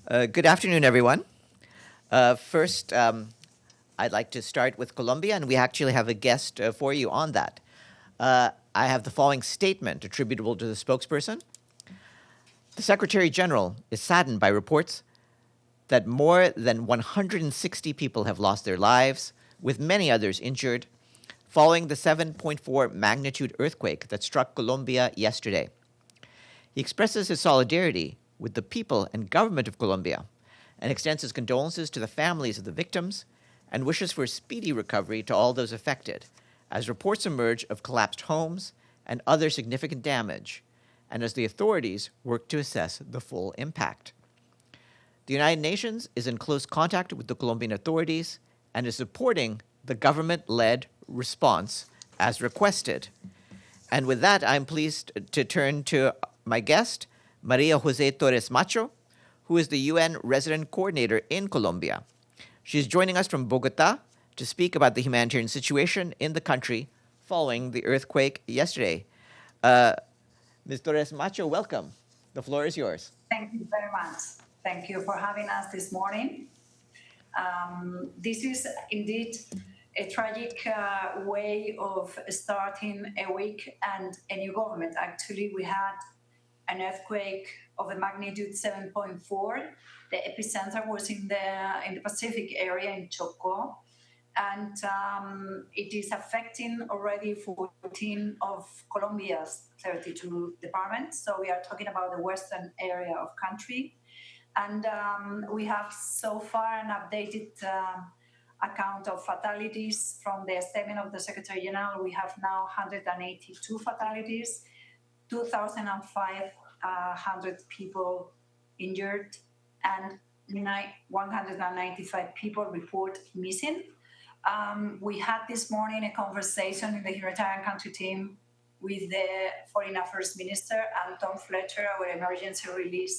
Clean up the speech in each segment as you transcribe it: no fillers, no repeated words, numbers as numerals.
Good afternoon, everyone. First, I'd like to start with Colombia, and we actually have a guest for you on that. I have the following statement attributable to the spokesperson. The Secretary General is saddened by reports that more than 160 people have lost their lives, with many others injured, following the 7.4 magnitude earthquake that struck Colombia yesterday. He expresses his solidarity with the people and government of Colombia and extends his condolences to the families of the victims and wishes for a speedy recovery to all those affected, as reports emerge of collapsed homes and other significant damage, and as the authorities work to assess the full impact. The United Nations is in close contact with the Colombian authorities and is supporting the government-led response as requested. And with that, I'm pleased to turn to my guest, Maria José Torres Macho, who is the UN resident coordinator in Colombia. She's joining us from Bogota to speak about the humanitarian situation in the country following the earthquake yesterday. Ms. Torres Macho, welcome. The floor is yours. Thank you very much. Thank you for having us this morning. This is indeed a tragic way of starting a week and a new government. Actually, we had an earthquake of a magnitude 7.4. The epicenter was in the Pacific area in Chocó, and it is affecting already 14 of Colombia's 32 departments. So we are talking about the western area of country. And we have so far an updated account of fatalities from the statement of the Secretary General. We have now 182 fatalities, 2,500 people injured, and 195 people report missing. We had this morning a conversation in the Humanitarian Country Team with the Foreign Affairs Minister and Tom Fletcher, our emergency relief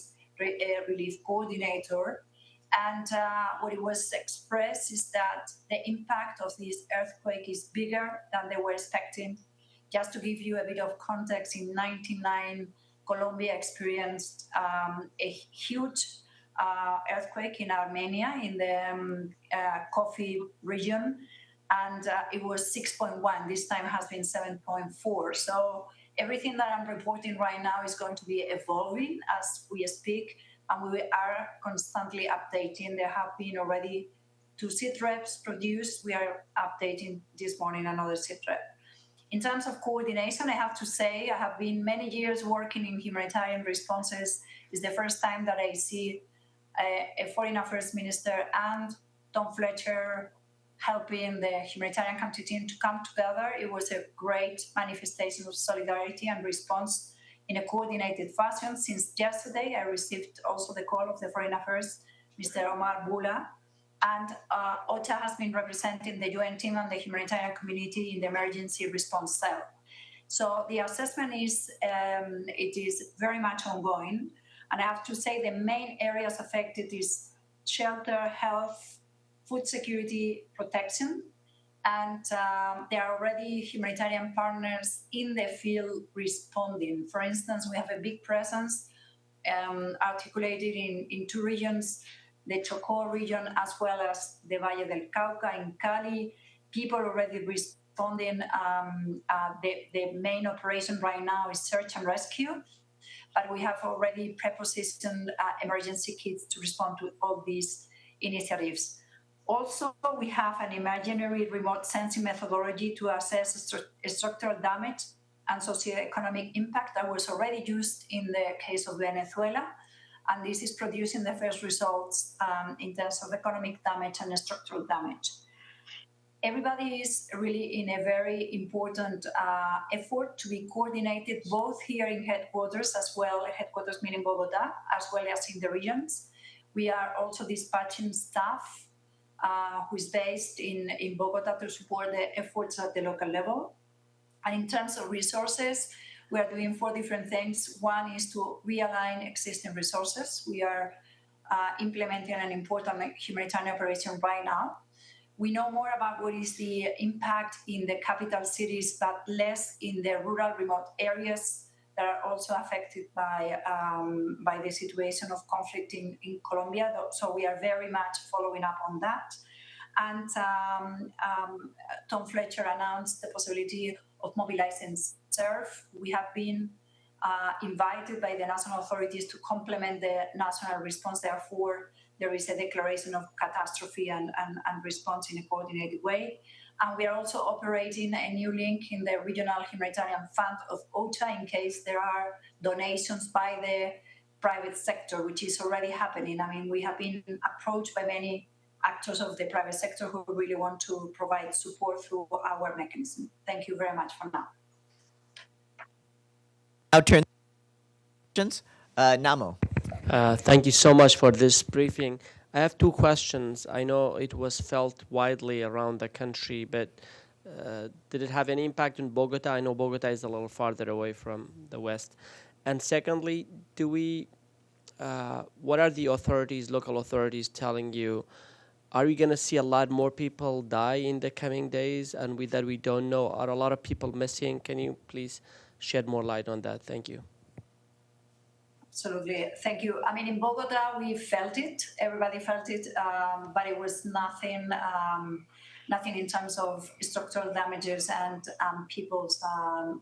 coordinator. And what it was expressed is that the impact of this earthquake is bigger than they were expecting. Just to give you a bit of context, in 1999, Colombia experienced a huge earthquake in Armenia, in the Coffee region, and it was 6.1. This time has been 7.4. So everything that I'm reporting right now is going to be evolving as we speak, and we are constantly updating. There have been already 2 SITREPs produced. We are updating this morning another SITREP. In terms of coordination, I have to say I have been many years working in humanitarian responses. It's the first time that I see a Foreign Affairs Minister and Tom Fletcher helping the Humanitarian Country Team to come together. It was a great manifestation of solidarity and response in a coordinated fashion. Since yesterday, I received also the call of the Foreign Affairs, Mr. Omar Bula, and OCHA has been representing the UN team and the humanitarian community in the emergency response cell. So the assessment is, it is very much ongoing. And I have to say the main areas affected is shelter, health, food security, protection. And there are already humanitarian partners in the field responding. For instance, we have a big presence articulated in 2 regions, the Chocó region as well as the Valle del Cauca in Cali. People already responding. The main operation right now is search and rescue, but we have already prepositioned emergency kits to respond to all these initiatives. Also, we have an imaginary remote sensing methodology to assess structural damage and socioeconomic impact that was already used in the case of Venezuela. And this is producing the first results in terms of economic damage and structural damage. Everybody is really in a very important effort to be coordinated both here in headquarters as well, headquarters meaning Bogota, as well as in the regions. We are also dispatching staff who is based in Bogota to support the efforts at the local level. And in terms of resources, we are doing 4 different things. One is to realign existing resources. We are implementing an important humanitarian operation right now. We know more about what is the impact in the capital cities, but less in the rural, remote areas that are also affected by the situation of conflict in Colombia. So we are very much following up on that. And Tom Fletcher announced the possibility of mobilizing SURF. We have been invited by the national authorities to complement the national response. Therefore, there is a declaration of catastrophe and response in a coordinated way. And we are also operating a new link in the Regional Humanitarian Fund of OCHA in case there are donations by the private sector, which is already happening. I mean, we have been approached by many actors of the private sector who really want to provide support through our mechanism. Thank you very much for now. Now turn questions. Namo. Thank you so much for this briefing. I have two questions. I know it was felt widely around the country, but did it have any impact in Bogota? I know Bogota is a little farther away from the west. And secondly, what are the authorities, local authorities, telling you? Are we going to see a lot more people die in the coming days? And with that, we don't know. Are a lot of people missing? Can you please shed more light on that? Thank you. Absolutely. Thank you. I mean, in Bogota, we felt it. Everybody felt it, but it was nothing in terms of structural damages and people's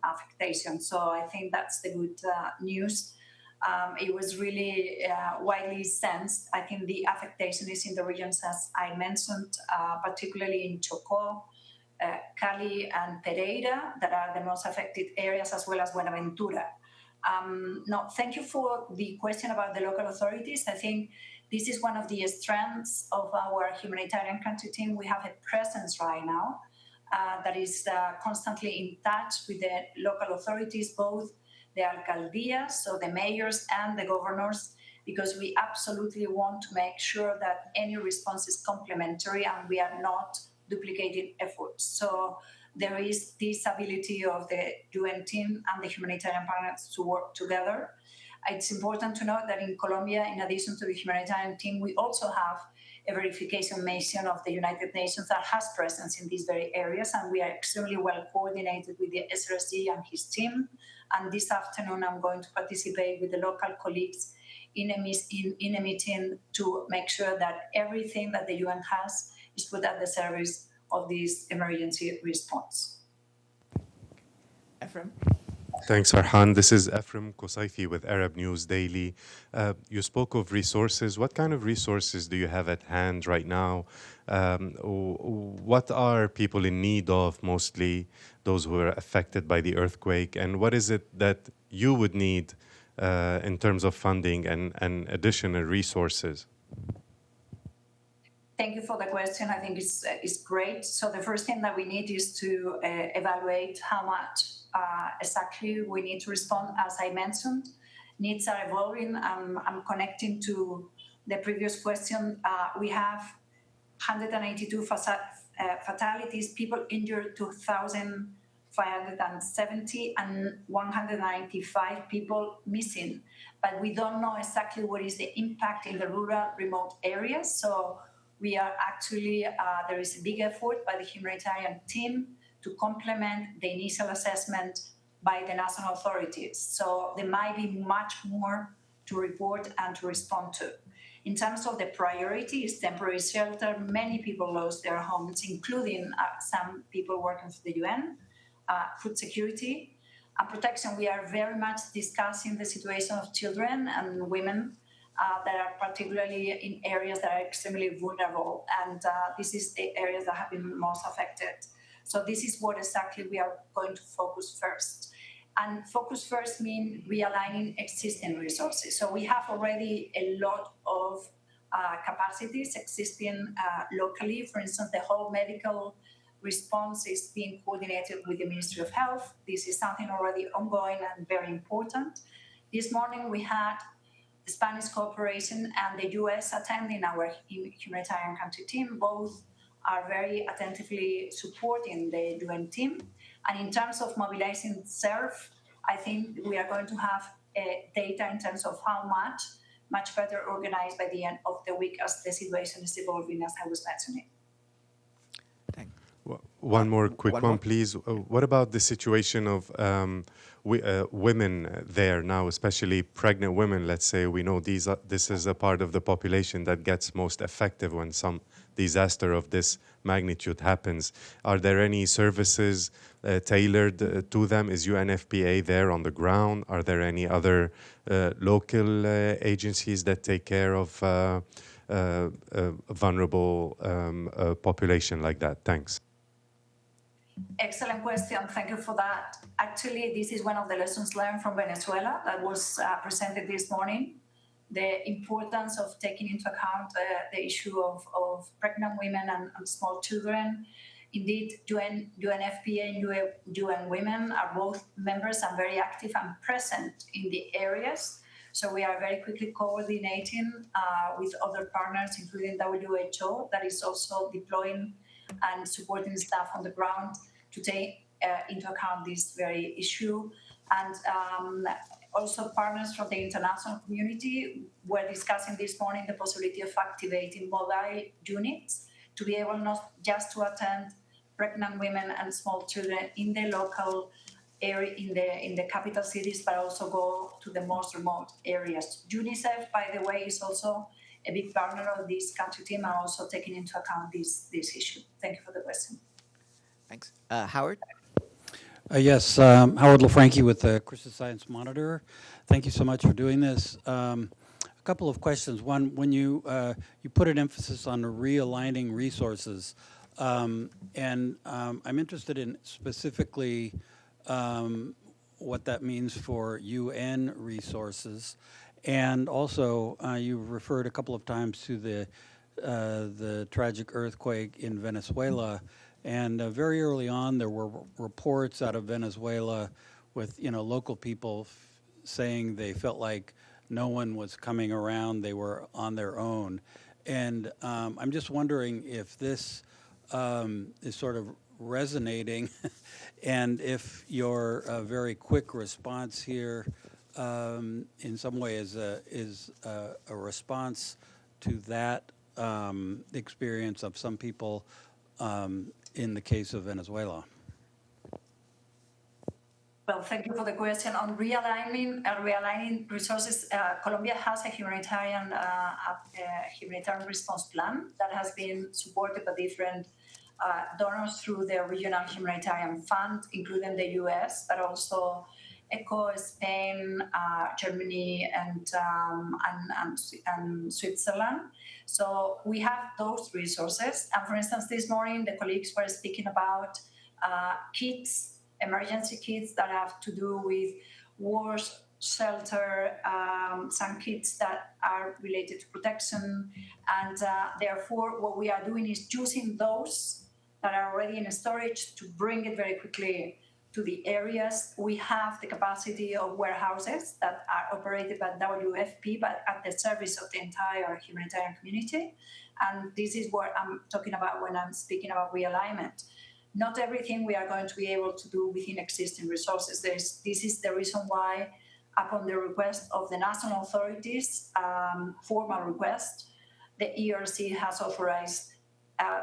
affectation. So I think that's the good news. It was really widely sensed. I think the affectation is in the regions, as I mentioned, particularly in Chocó, Cali and Pereira, that are the most affected areas, as well as Buenaventura. No, thank you for the question about the local authorities. I think this is one of the strengths of our humanitarian country team. We have a presence right now that is constantly in touch with the local authorities, both the alcaldías, so the mayors and the governors, because we absolutely want to make sure that any response is complementary and we are not duplicating efforts. So there is this ability of the UN team and the humanitarian partners to work together. It's important to note that in Colombia, in addition to the humanitarian team, we also have a verification mission of the United Nations that has presence in these very areas, and we are extremely well coordinated with the SRSD and his team. And this afternoon, I'm going to participate with the local colleagues in a meeting to make sure that everything that the UN has is put at the service of this emergency response. Ephraim? Thanks, Arhan. This is Ephraim Kosaifi with Arab News Daily. You spoke of resources. What kind of resources do you have at hand right now? What are people in need of, mostly those who are affected by the earthquake? And what is it that you would need in terms of funding and additional resources? Thank you for the question. I think it's great. So the first thing that we need is to evaluate how much exactly we need to respond. As I mentioned, needs are evolving. I'm connecting to the previous question. We have 182 fatalities, people injured 2,570, and 195 people missing. But we don't know exactly what is the impact in the rural, remote areas. So we are actually, there is a big effort by the humanitarian team to complement the initial assessment by the national authorities. So there might be much more to report and to respond to. In terms of the priorities, temporary shelter, many people lost their homes, including some people working for the UN, food security, and protection. We are very much discussing the situation of children and women that are particularly in areas that are extremely vulnerable. And this is the areas that have been most affected. So this is what exactly we are going to focus first. And focus first means realigning existing resources. So we have already a lot of capacities existing locally. For instance, the whole medical response is being coordinated with the Ministry of Health. This is something already ongoing and very important. This morning we had the Spanish cooperation and the US attending our humanitarian country team. Both are very attentively supporting the UN team. And in terms of mobilizing SURF, I think we are going to have data in terms of how much better organized by the end of the week as the situation is evolving, as I was mentioning. One more quick one one, more. please. What about the situation of women there now, especially pregnant women? Let's say we know this is a part of the population that gets most affected when some disaster of this magnitude happens. Are there any services tailored to them? Is UNFPA there on the ground? Are there any other local agencies that take care of vulnerable population like that? Thanks. Excellent question. Thank you for that. Actually, this is one of the lessons learned from Venezuela that was presented this morning. The importance of taking into account the issue of pregnant women and small children. Indeed, UNFPA and UN Women are both members and very active and present in the areas. So we are very quickly coordinating with other partners, including WHO, that is also deploying and supporting staff on the ground to take into account this very issue. And also partners from the international community were discussing this morning the possibility of activating mobile units to be able not just to attend pregnant women and small children in the local area, in the capital cities, but also go to the most remote areas. UNICEF, by the way, is also a big partner of this country team and also taking into account this issue. Thank you for the question. Thanks. Howard? Yes, Howard LaFranchi with the Christian Science Monitor. Thank you so much for doing this. A couple of questions. One, when you put an emphasis on realigning resources, and I'm interested in specifically what that means for UN resources. And also, you referred a couple of times to the tragic earthquake in Venezuela. And very early on, there were reports out of Venezuela with local people saying they felt like no one was coming around; they were on their own. And I'm just wondering if this is sort of resonating, and if your very quick response here, in some way, is a response to that experience of some people. In the case of Venezuela? Well, thank you for the question. On realigning resources, Colombia has a humanitarian response plan that has been supported by different donors through the regional humanitarian fund, including the US, but also ECHO, Spain, Germany, and Switzerland. So we have those resources. And for instance, this morning, the colleagues were speaking about kits, emergency kits that have to do with wars, shelter, some kits that are related to protection. And therefore, what we are doing is using those that are already in storage to bring it very quickly to the areas. We have the capacity of warehouses that are operated by WFP, but at the service of the entire humanitarian community. And this is what I'm talking about when I'm speaking about realignment. Not everything we are going to be able to do within existing resources. This is the reason why, upon the request of the national authorities, formal request, the ERC has authorized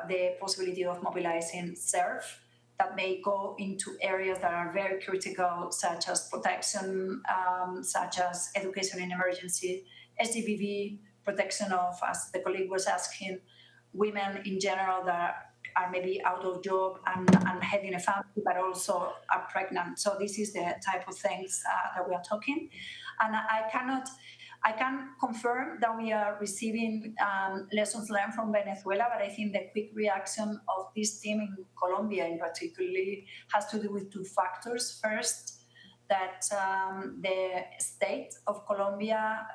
the possibility of mobilizing SERF that may go into areas that are very critical, such as protection, such as education in emergency, SDVV, protection of, as the colleague was asking, women in general that are maybe out of job and having a family, but also are pregnant. So this is the type of things that we are talking. And I can confirm that we are receiving lessons learned from Venezuela, but I think the quick reaction of this team in Colombia in particularly has to do with two factors. First, that the state of Colombia,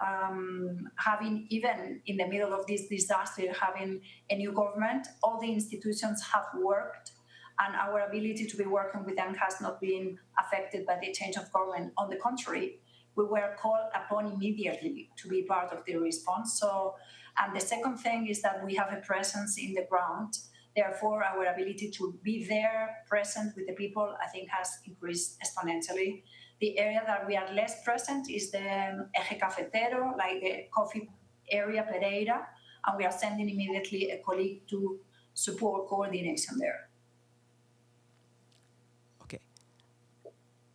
having, even in the middle of this disaster, having a new government, all the institutions have worked, and our ability to be working with them has not been affected by the change of government. On the contrary, we were called upon immediately to be part of the response. So, and the second thing is that we have a presence in the ground. Therefore, our ability to be there, present with the people, I think has increased exponentially. The area that we are less present is the Eje Cafetero, like the coffee area, Pereira, and we are sending immediately a colleague to support coordination there.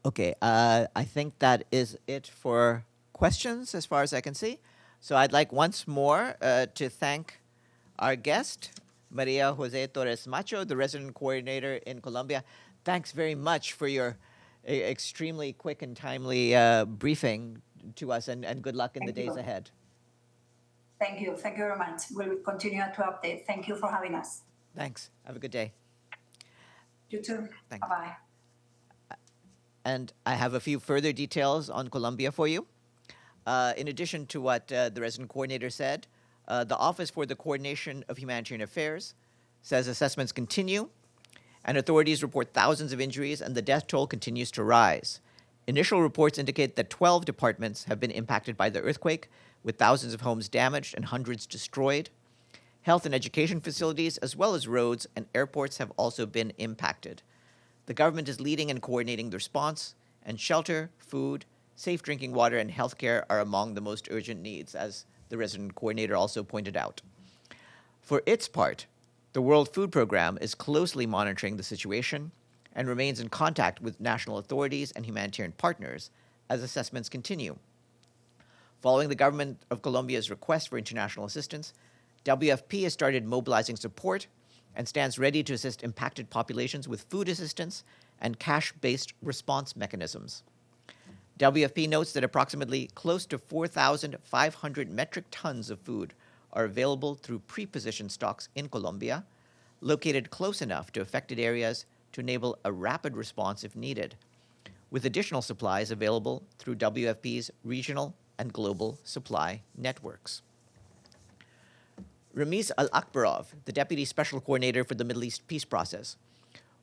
Okay, I think that is it for questions as far as I can see. So I'd like once more to thank our guest, Maria Jose Torres Macho, the resident coordinator in Colombia. Thanks very much for your extremely quick and timely briefing to us, and good luck in the days ahead. Thank you. Thank you very much. We'll continue to update. Thank you for having us. Thanks. Have a good day. You too. Thanks. Bye-bye. And I have a few further details on Colombia for you. In addition to what the resident coordinator said, the Office for the Coordination of Humanitarian Affairs says assessments continue, and authorities report thousands of injuries, and the death toll continues to rise. Initial reports indicate that 12 departments have been impacted by the earthquake, with thousands of homes damaged and hundreds destroyed. Health and education facilities, as well as roads and airports, have also been impacted. The government is leading and coordinating the response, and shelter, food, safe drinking water, and healthcare are among the most urgent needs, as the resident coordinator also pointed out. For its part, the World Food Programme is closely monitoring the situation and remains in contact with national authorities and humanitarian partners as assessments continue. Following the government of Colombia's request for international assistance, WFP has started mobilizing support and stands ready to assist impacted populations with food assistance and cash-based response mechanisms. WFP notes that approximately close to 4,500 metric tons of food are available through pre-positioned stocks in Colombia, located close enough to affected areas to enable a rapid response if needed, with additional supplies available through WFP's regional and global supply networks. Ramiz Al-Akbarov, the Deputy Special Coordinator for the Middle East Peace Process,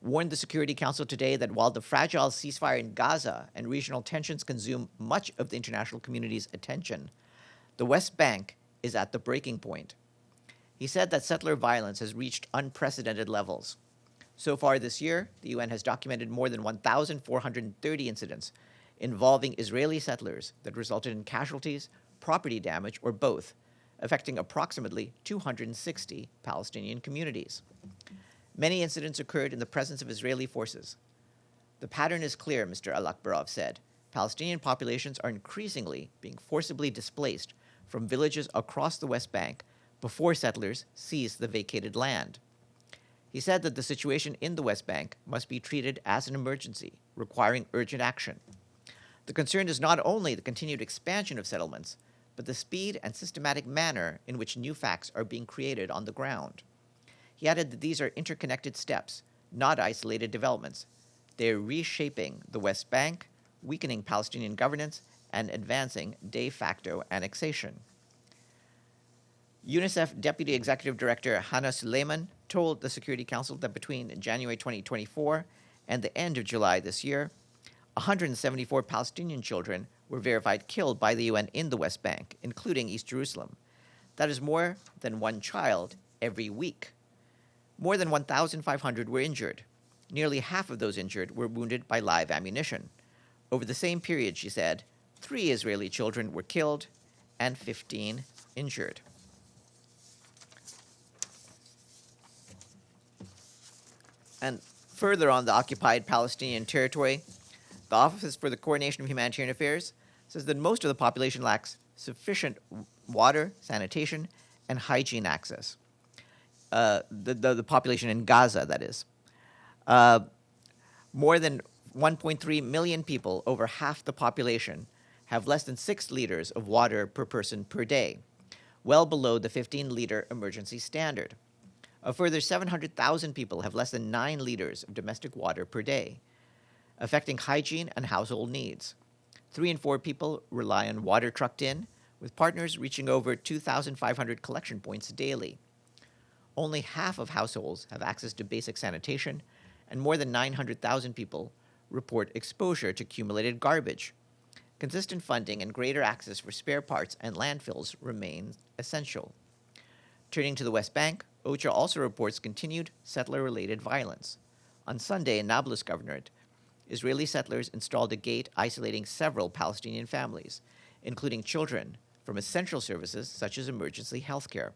warned the Security Council today that while the fragile ceasefire in Gaza and regional tensions consume much of the international community's attention, the West Bank is at the breaking point. He said that settler violence has reached unprecedented levels. So far this year, the UN has documented more than 1,430 incidents involving Israeli settlers that resulted in casualties, property damage, or both, affecting approximately 260 Palestinian communities. Many incidents occurred in the presence of Israeli forces. The pattern is clear, Mr. Al-Akbarov said. Palestinian populations are increasingly being forcibly displaced from villages across the West Bank before settlers seize the vacated land. He said that the situation in the West Bank must be treated as an emergency, requiring urgent action. The concern is not only the continued expansion of settlements, but the speed and systematic manner in which new facts are being created on the ground. He added that these are interconnected steps, not isolated developments. They are reshaping the West Bank, weakening Palestinian governance, and advancing de facto annexation. UNICEF Deputy Executive Director Hannah Suleiman told the Security Council that between January 2024 and the end of July this year, 174 Palestinian children were verified killed by the UN in the West Bank, including East Jerusalem. That is more than one child every week. More than 1,500 were injured. Nearly half of those injured were wounded by live ammunition. Over the same period, she said, 3 Israeli children were killed and 15 injured. And further on the occupied Palestinian territory, the Office for the Coordination of Humanitarian Affairs says that most of the population lacks sufficient water, sanitation, and hygiene access. The population in Gaza, that is. More than 1.3 million people, over half the population, have less than 6 liters of water per person per day, well below the 15-liter emergency standard. A further 700,000 people have less than 9 liters of domestic water per day, affecting hygiene and household needs. 3 in 4 people rely on water trucked in, with partners reaching over 2,500 collection points daily. Only half of households have access to basic sanitation, and more than 900,000 people report exposure to accumulated garbage. Consistent funding and greater access for spare parts and landfills remain essential. Turning to the West Bank, OCHA also reports continued settler-related violence. On Sunday in Nablus Governorate, Israeli settlers installed a gate isolating several Palestinian families, including children, from essential services such as emergency health care.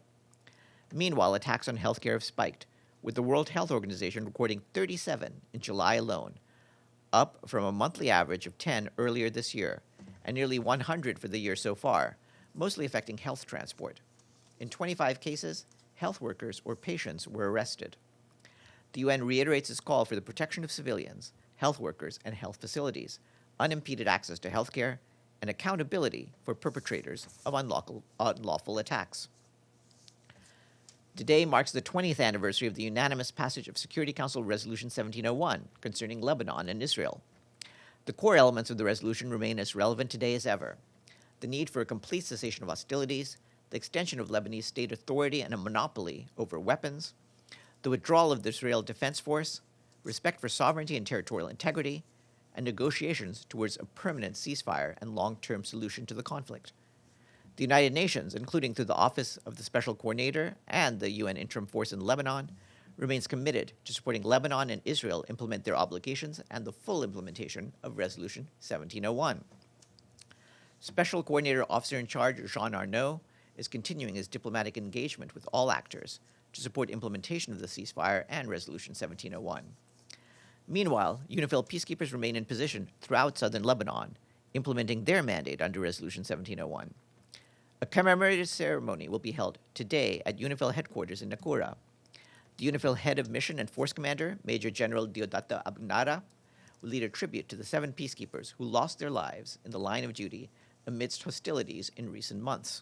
Meanwhile, attacks on healthcare have spiked, with the World Health Organization recording 37 in July alone. up from a monthly average of 10 earlier this year, and nearly 100 for the year so far, mostly affecting health transport. In 25 cases, health workers or patients were arrested. The UN reiterates its call for the protection of civilians, health workers, and health facilities, unimpeded access to health care, and accountability for perpetrators of unlawful attacks. Today marks the 20th anniversary of the unanimous passage of Security Council Resolution 1701 concerning Lebanon and Israel. The core elements of the resolution remain as relevant today as ever. The need for a complete cessation of hostilities, the extension of Lebanese state authority and a monopoly over weapons, the withdrawal of the Israel Defense Force, respect for sovereignty and territorial integrity, and negotiations towards a permanent ceasefire and long-term solution to the conflict. The United Nations, including through the Office of the Special Coordinator and the UN Interim Force in Lebanon, remains committed to supporting Lebanon and Israel implement their obligations and the full implementation of Resolution 1701. Special Coordinator Officer in Charge Jean Arnaud is continuing his diplomatic engagement with all actors to support implementation of the ceasefire and Resolution 1701. Meanwhile, UNIFIL peacekeepers remain in position throughout southern Lebanon, implementing their mandate under Resolution 1701. A commemorative ceremony will be held today at UNIFIL headquarters in Nakura. The UNIFIL head of mission and force commander, Major General Diodata Abnara, will lead a tribute to the 7 peacekeepers who lost their lives in the line of duty amidst hostilities in recent months.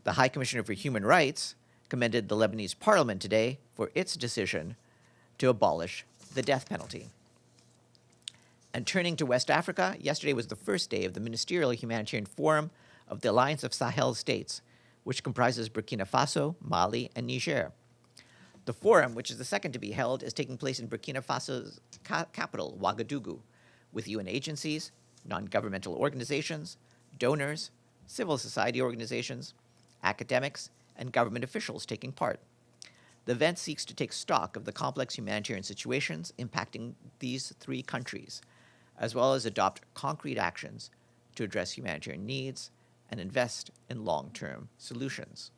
The High Commissioner for Human Rights commended the Lebanese parliament today for its decision to abolish the death penalty. And turning to West Africa, yesterday was the first day of the Ministerial Humanitarian Forum of the Alliance of Sahel States, which comprises Burkina Faso, Mali, and Niger. The forum, which is the second to be held, is taking place in Burkina Faso's capital, Ouagadougou, with UN agencies, non-governmental organizations, donors, civil society organizations, academics, and government officials taking part. The event seeks to take stock of the complex humanitarian situations impacting these 3 countries, as well as adopt concrete actions to address humanitarian needs and invest in long-term solutions.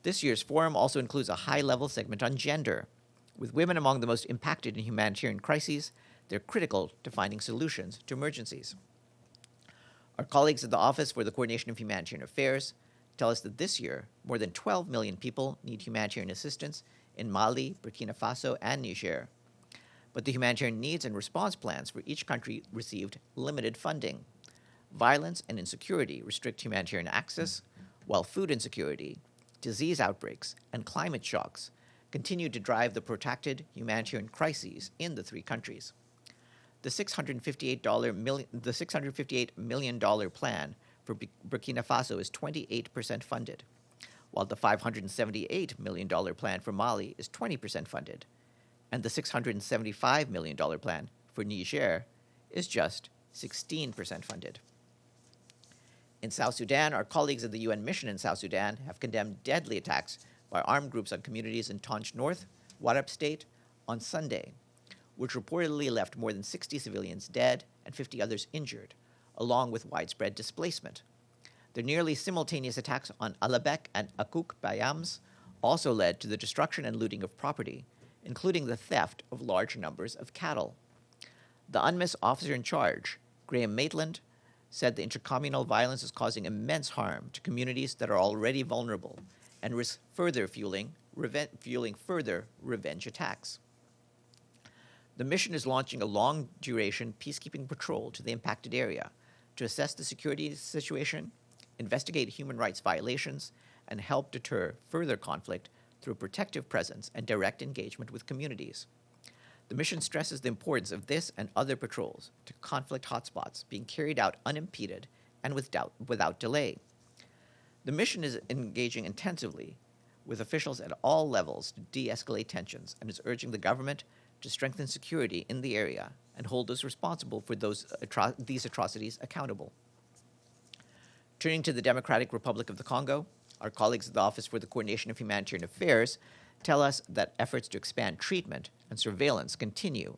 This year's forum also includes a high-level segment on gender. With women among the most impacted in humanitarian crises, they're critical to finding solutions to emergencies. Our colleagues at the Office for the Coordination of Humanitarian Affairs tell us that this year, more than 12 million people need humanitarian assistance in Mali, Burkina Faso, and Niger. But the humanitarian needs and response plans for each country received limited funding. Violence and insecurity restrict humanitarian access, while food insecurity, disease outbreaks, and climate shocks continue to drive the protracted humanitarian crises in the 3 countries. The $658 million plan for Burkina Faso is 28% funded, while the $578 million plan for Mali is 20% funded, and the $675 million plan for Niger is just 16% funded. In South Sudan, our colleagues at the UN mission in South Sudan have condemned deadly attacks by armed groups on communities in Tonj North, Warab State, on Sunday, which reportedly left more than 60 civilians dead and 50 others injured, along with widespread displacement. The nearly simultaneous attacks on Alabek and Akuk Bayams also led to the destruction and looting of property, including the theft of large numbers of cattle. The UNMISS officer in charge, Graham Maitland, said the intercommunal violence is causing immense harm to communities that are already vulnerable and risk further fueling further revenge attacks. The mission is launching a long-duration peacekeeping patrol to the impacted area to assess the security situation, investigate human rights violations, and help deter further conflict through protective presence and direct engagement with communities. The mission stresses the importance of this and other patrols to conflict hotspots being carried out unimpeded and without delay. The mission is engaging intensively with officials at all levels to de-escalate tensions and is urging the government to strengthen security in the area and hold those responsible for these atrocities accountable. Turning to the Democratic Republic of the Congo, our colleagues at the Office for the Coordination of Humanitarian Affairs tell us that efforts to expand treatment and surveillance continue,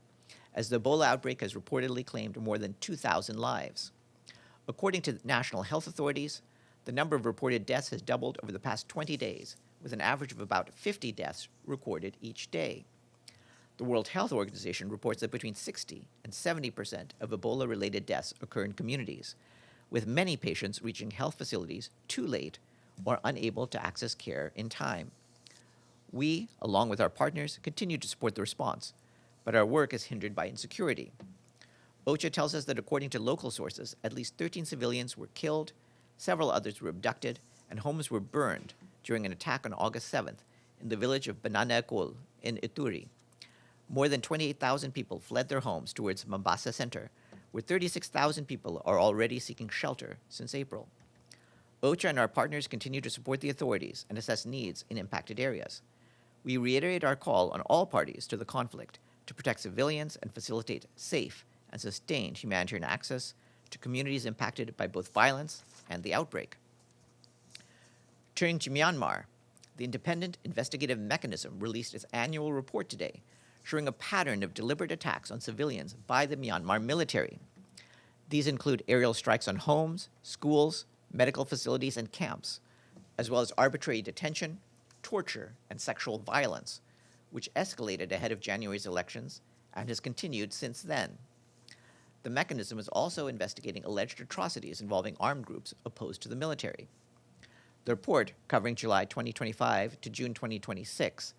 as the Ebola outbreak has reportedly claimed more than 2,000 lives. According to national health authorities, the number of reported deaths has doubled over the past 20 days, with an average of about 50 deaths recorded each day. The World Health Organization reports that between 60 and 70% of Ebola-related deaths occur in communities, with many patients reaching health facilities too late or unable to access care in time. We, along with our partners, continue to support the response, but our work is hindered by insecurity. OCHA tells us that according to local sources, at least 13 civilians were killed, several others were abducted, and homes were burned during an attack on August 7th in the village of Bananakul in Ituri. More than 28,000 people fled their homes towards Mombasa Center, where 36,000 people are already seeking shelter since April. OCHA and our partners continue to support the authorities and assess needs in impacted areas. We reiterate our call on all parties to the conflict to protect civilians and facilitate safe and sustained humanitarian access to communities impacted by both violence and the outbreak. Turning to Myanmar, the Independent Investigative Mechanism released its annual report today, showing a pattern of deliberate attacks on civilians by the Myanmar military. These include aerial strikes on homes, schools, medical facilities, and camps, as well as arbitrary detention, torture, and sexual violence, which escalated ahead of January's elections and has continued since then. The mechanism is also investigating alleged atrocities involving armed groups opposed to the military. The report, covering July 2025 to June 2026,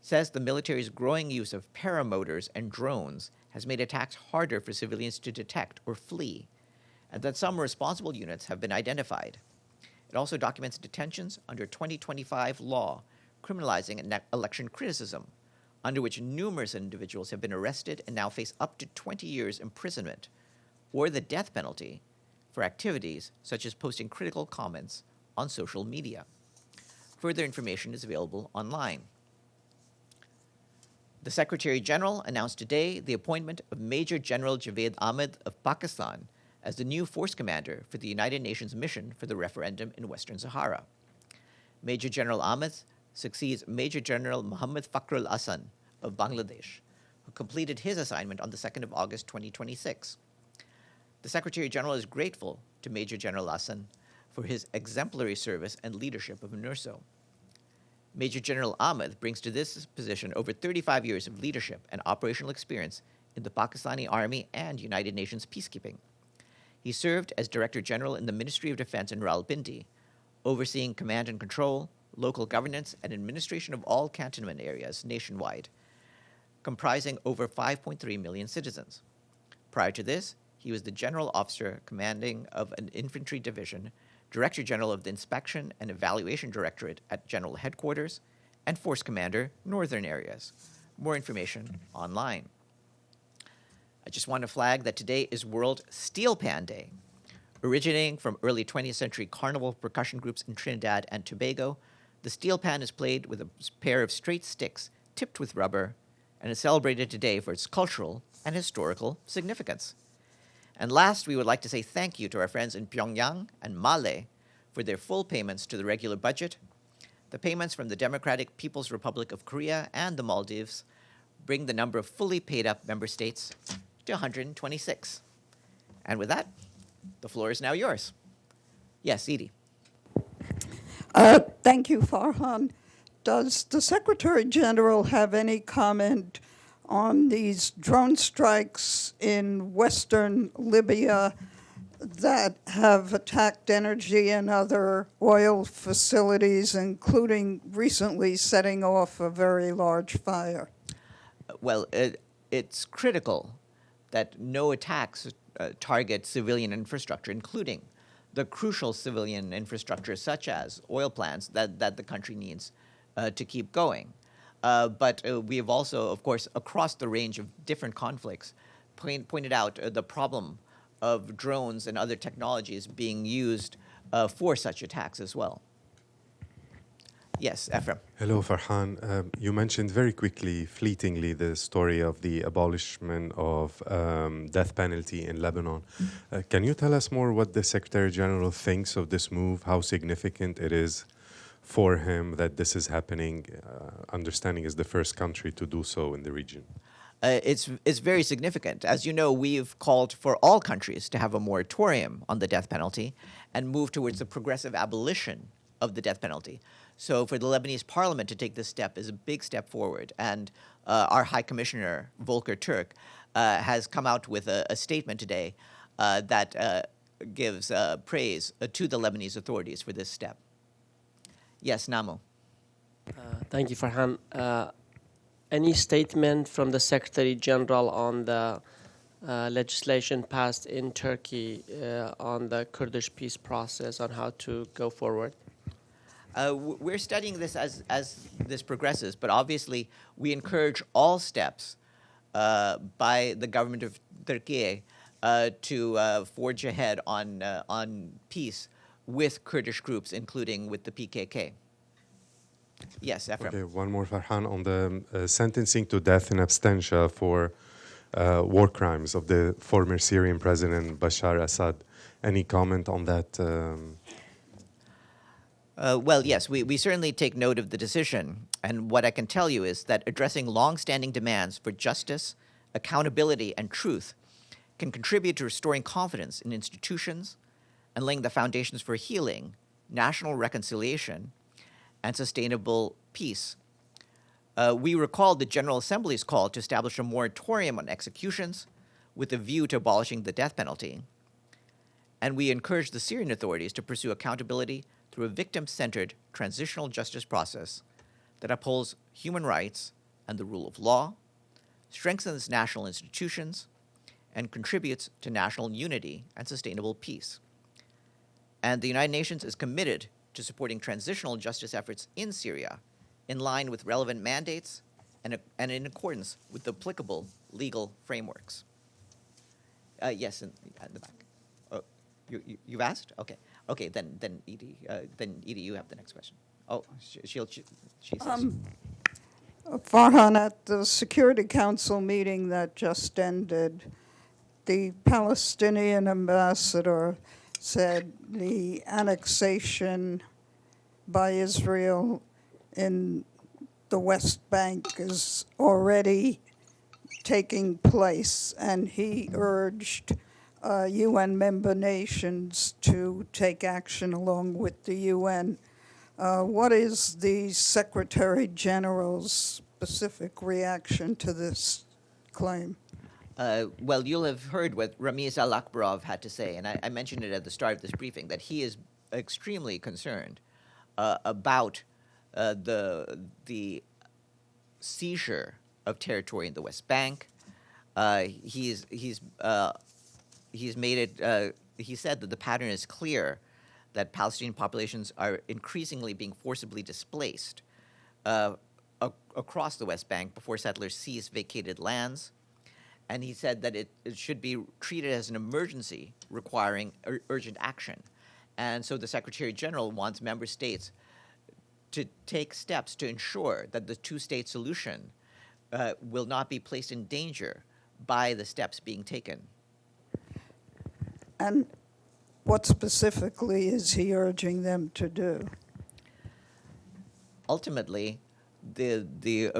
says the military's growing use of paramotors and drones has made attacks harder for civilians to detect or flee, and that some responsible units have been identified. It also documents detentions under 2025 law criminalizing election criticism, under which numerous individuals have been arrested and now face up to 20 years imprisonment or the death penalty for activities such as posting critical comments on social media. Further information is available online. The Secretary General announced today the appointment of Major General Javed Ahmed of Pakistan as the new force commander for the United Nations mission for the referendum in Western Sahara. Major General Ahmed succeeds Major General Muhammad Fakhrul Hasan of Bangladesh, who completed his assignment on the 2nd of August 2026. The Secretary General is grateful to Major General Hasan for his exemplary service and leadership of NURSO. Major General Ahmed brings to this position over 35 years of leadership and operational experience in the Pakistani Army and United Nations peacekeeping. He served as Director General in the Ministry of Defense in Rawalpindi, overseeing command and control, local governance, and administration of all cantonment areas nationwide, comprising over 5.3 million citizens. Prior to this, he was the General Officer commanding of an infantry division, Director General of the Inspection and Evaluation Directorate at General Headquarters, and Force Commander, Northern Areas. More information online. I just want to flag that today is World Steel Pan Day. Originating from early 20th century carnival percussion groups in Trinidad and Tobago, the steel pan is played with a pair of straight sticks tipped with rubber and is celebrated today for its cultural and historical significance. And last, we would like to say thank you to our friends in Pyongyang and Male for their full payments to the regular budget. The payments from the Democratic People's Republic of Korea and the Maldives bring the number of fully paid up member states to 126. And with that, the floor is now yours. Yes, Edie. Thank you, Farhan. Does the Secretary General have any comment on these drone strikes in western Libya that have attacked energy and other oil facilities, including recently setting off a very large fire? Well, it's critical that no attacks target civilian infrastructure, including the crucial civilian infrastructure such as oil plants that the country needs to keep going. But we have also, of course, across the range of different conflicts, pointed out the problem of drones and other technologies being used for such attacks as well. Yes, Ephraim. Hello, Farhan. You mentioned very quickly, fleetingly, the story of the abolishment of death penalty in Lebanon. Can you tell us more what the Secretary General thinks of this move, how significant it is for him that this is happening, understanding is the first country to do so in the region? It's very significant. As you know, we've called for all countries to have a moratorium on the death penalty and move towards the progressive abolition of the death penalty. So for the Lebanese parliament to take this step is a big step forward. And our High Commissioner, Volker Turk, has come out with a statement today that gives praise to the Lebanese authorities for this step. Yes, Namu. Thank you, Farhan. Any statement from the Secretary General on the legislation passed in Turkey on the Kurdish peace process, on how to go forward? We're studying this as this progresses, but obviously we encourage all steps by the government of Turkey to forge ahead on peace with Kurdish groups, including with the PKK. Yes, Ephraim. Okay, one more, Farhan, on the sentencing to death in absentia for war crimes of the former Syrian president Bashar Assad. Any comment on that? Well, yes, we certainly take note of the decision. And what I can tell you is that addressing long-standing demands for justice, accountability, and truth can contribute to restoring confidence in institutions and laying the foundations for healing, national reconciliation, and sustainable peace. We recalled the General Assembly's call to establish a moratorium on executions with a view to abolishing the death penalty. And we encouraged the Syrian authorities to pursue accountability through a victim-centered transitional justice process that upholds human rights and the rule of law, strengthens national institutions, and contributes to national unity and sustainable peace. And the United Nations is committed to supporting transitional justice efforts in Syria in line with relevant mandates and in accordance with the applicable legal frameworks. Yes, in the back. Oh, you've asked? Okay. Okay, then Edie, you have the next question. Oh, she says. Farhan, at the Security Council meeting that just ended, the Palestinian ambassador said the annexation by Israel in the West Bank is already taking place, and he urged UN member nations to take action along with the UN. What is the Secretary General's specific reaction to this claim? Well, you'll have heard what Ramiz Al-Akbarov had to say, and I mentioned it at the start of this briefing, that he is extremely concerned about the seizure of territory in the West Bank. He's made it. He said that the pattern is clear, that Palestinian populations are increasingly being forcibly displaced across the West Bank before settlers seize vacated lands. And he said that it should be treated as an emergency requiring urgent action. And so the Secretary General wants member states to take steps to ensure that the two-state solution will not be placed in danger by the steps being taken. And what specifically is he urging them to do? Ultimately, the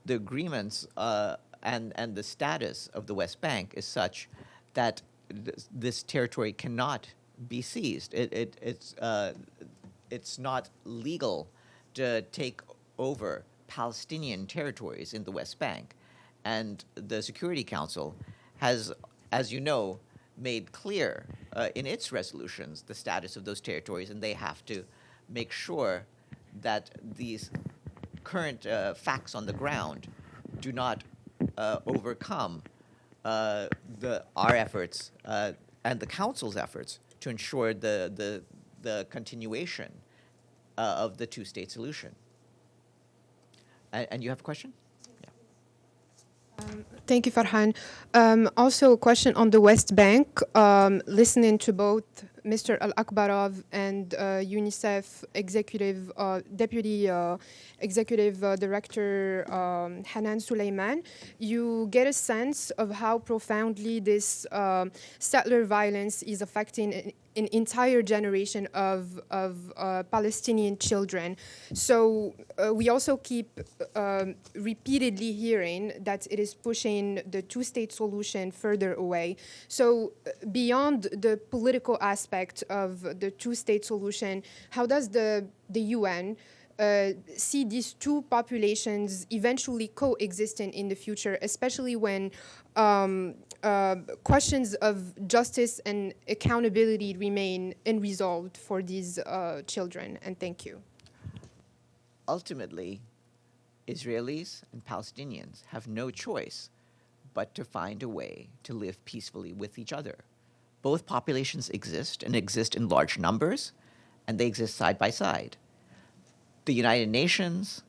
agreements and the status of the West Bank is such that this territory cannot be seized. It's not legal to take over Palestinian territories in the West Bank. And the Security Council has, as you know, made clear in its resolutions the status of those territories, and they have to make sure that these current facts on the ground do not overcome our efforts and the Council's efforts to ensure the continuation of the two-state solution. And you have a question? Thank you, Farhan. Also, a question on the West Bank. Listening to both Mr. Al-Akbarov and UNICEF Deputy Executive Director Hanan Suleiman, you get a sense of how profoundly this settler violence is affecting an entire generation of Palestinian children. So we also keep repeatedly hearing that it is pushing the two-state solution further away. So beyond the political aspect of the two-state solution, how does the UN see these two populations eventually coexisting in the future, especially when questions of justice and accountability remain unresolved for these children? And thank you. Ultimately, Israelis and Palestinians have no choice but to find a way to live peacefully with each other. Both populations exist and exist in large numbers, and they exist side by side. The United Nations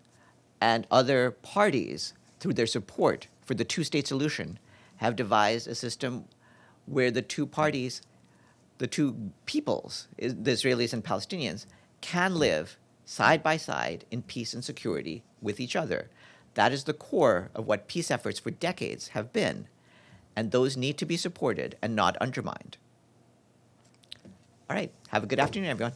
and other parties, through their support for the two-state solution, have devised a system where the two parties, the two peoples, the Israelis and Palestinians, can live side by side in peace and security with each other. That is the core of what peace efforts for decades have been, and those need to be supported and not undermined. All right, have a good afternoon, everyone.